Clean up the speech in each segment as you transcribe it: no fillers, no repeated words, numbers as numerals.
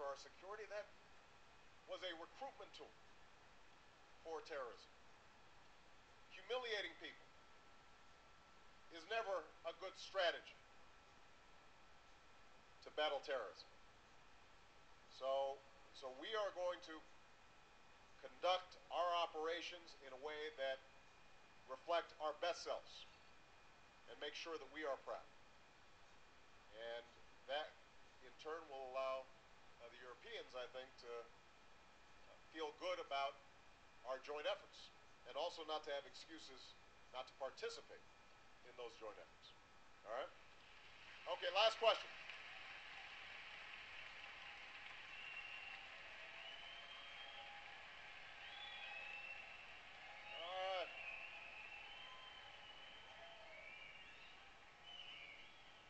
our security, that was a recruitment tool for terrorism. Humiliating people is never a good strategy to battle terrorism. So we are going to conduct our operations in a way that reflect our best selves and make sure that we are proud. And that, in turn, will allow the Europeans, I think, to feel good about our joint efforts and also not to have excuses not to participate in those joint efforts. All right? Okay, last question.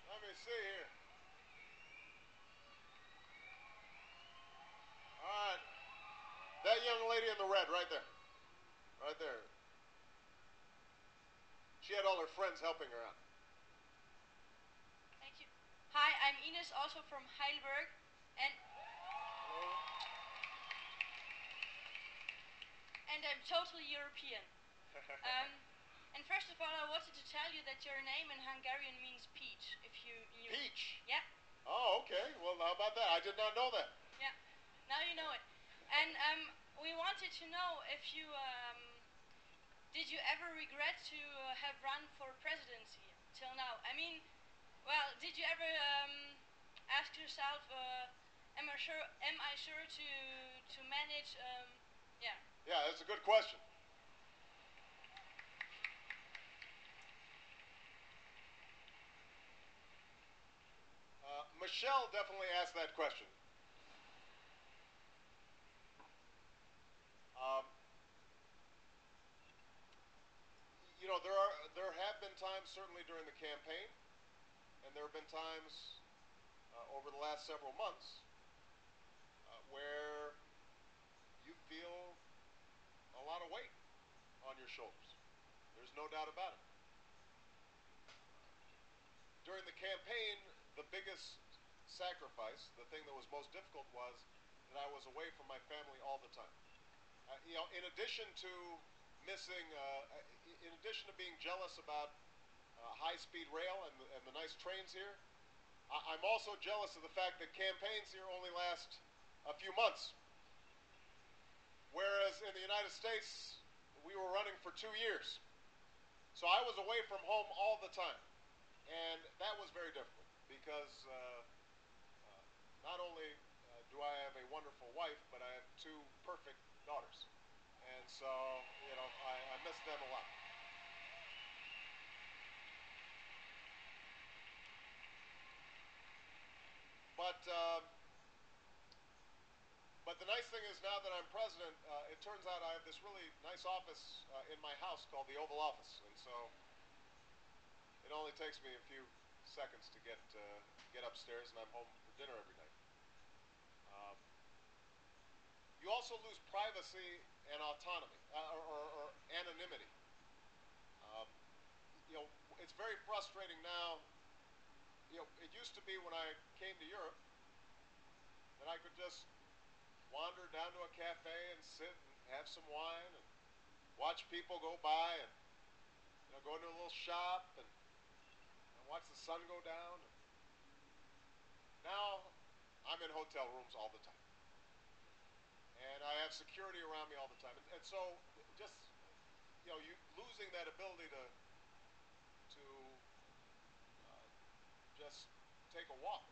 Let me see here. All right. That young lady in the red right there. Right there. She had all her friends helping her out. Thank you. Hi, I'm Ines, also from Heidelberg. And I'm totally European. And first of all, I wanted to tell you that your name in Hungarian means peach. If you knew. Peach? Yeah. Oh, okay. Well, how about that? I did not know that. Yeah. Now you know it. And we wanted to know if you did you ever regret to have run for presidency till now? I mean, well, did you ever ask yourself, am I sure to manage? Yeah. Yeah, that's a good question. Michelle definitely asked that question. You know, there have been times, certainly during the campaign, and there have been times over the last several months where you feel a lot of weight on your shoulders. There's no doubt about it. During the campaign, the biggest sacrifice, the thing that was most difficult, was that I was away from my family all the time. You know, in addition to missing, in addition to being jealous about high-speed rail and the nice trains here, I'm also jealous of the fact that campaigns here only last a few months. Whereas in the United States, we were running for 2 years. So I was away from home all the time. And that was very difficult because not only do I have a wonderful wife, but I have 2 perfect daughters. And so, you know, I miss them a lot. But the nice thing is now that I'm president, it turns out I have this really nice office in my house called the Oval Office. And so it only takes me a few seconds to get upstairs, and I'm home for dinner every night. You also lose privacy and autonomy, or anonymity. You know, it's very frustrating now. You know, it used to be when I came to Europe that I could just wander down to a cafe and sit and have some wine and watch people go by and, you know, go into a little shop and watch the sun go down. Now I'm in hotel rooms all the time. And I have security around me all the time. And so just, you know, you losing that ability to just take a walk,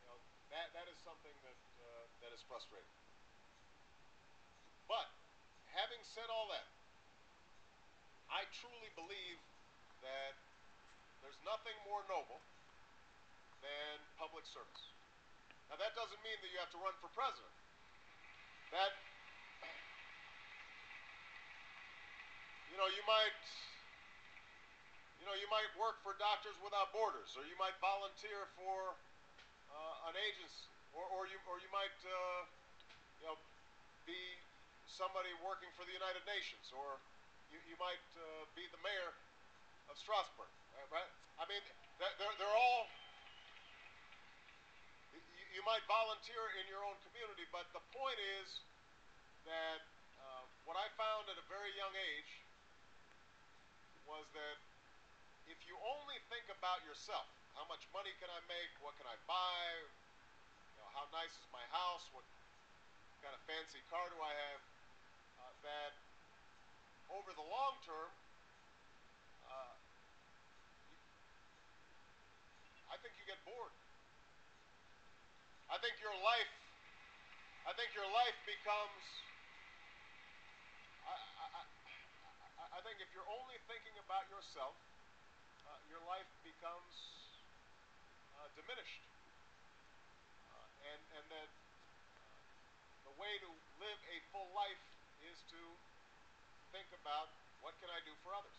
you know, that is something that is frustrating. But having said all that, I truly believe that there's nothing more noble than public service. Now that doesn't mean that you have to run for president. That, you know, you might work for Doctors Without Borders, or you might volunteer for an agency, or you might you know, be somebody working for the United Nations, or you might be the mayor of Strasbourg, right? I mean, they're all. You might volunteer in your own community, but the point is that what I found at a very young age was that if you only think about yourself, how much money can I make, what can I buy, how nice is my house, what kind of fancy car do I have, that over the long term, uh, I think you get bored. I think your life, I think your life becomes, I, I, I think if you're only thinking about yourself, your life becomes diminished. And that the way to live a full life is to think about what can I do for others?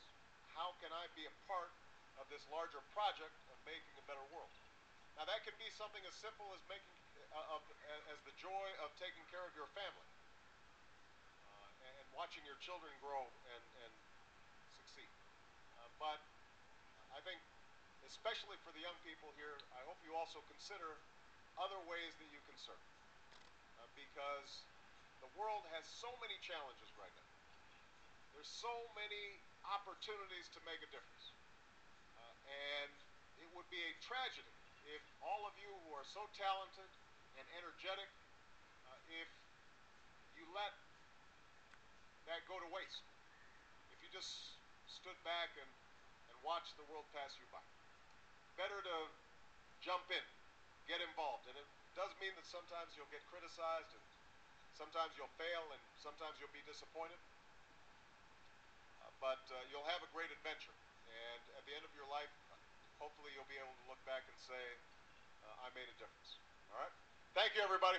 How can I be a part of this larger project of making a better world? Now that can be something as simple as making as the joy of taking care of your family and watching your children grow and succeed. But I think, especially for the young people here, I hope you also consider other ways that you can serve, because the world has so many challenges right now. There's so many opportunities to make a difference. And it would be a tragedy if all of you who are so talented and energetic, if you let that go to waste. If you just stood back and watched the world pass you by. Better to jump in, get involved. And it does mean that sometimes you'll get criticized, and sometimes you'll fail, and sometimes you'll be disappointed. But you'll have a great adventure. And at the end of your life, hopefully you'll be able to look back and say, I made a difference. All right? Thank you, everybody.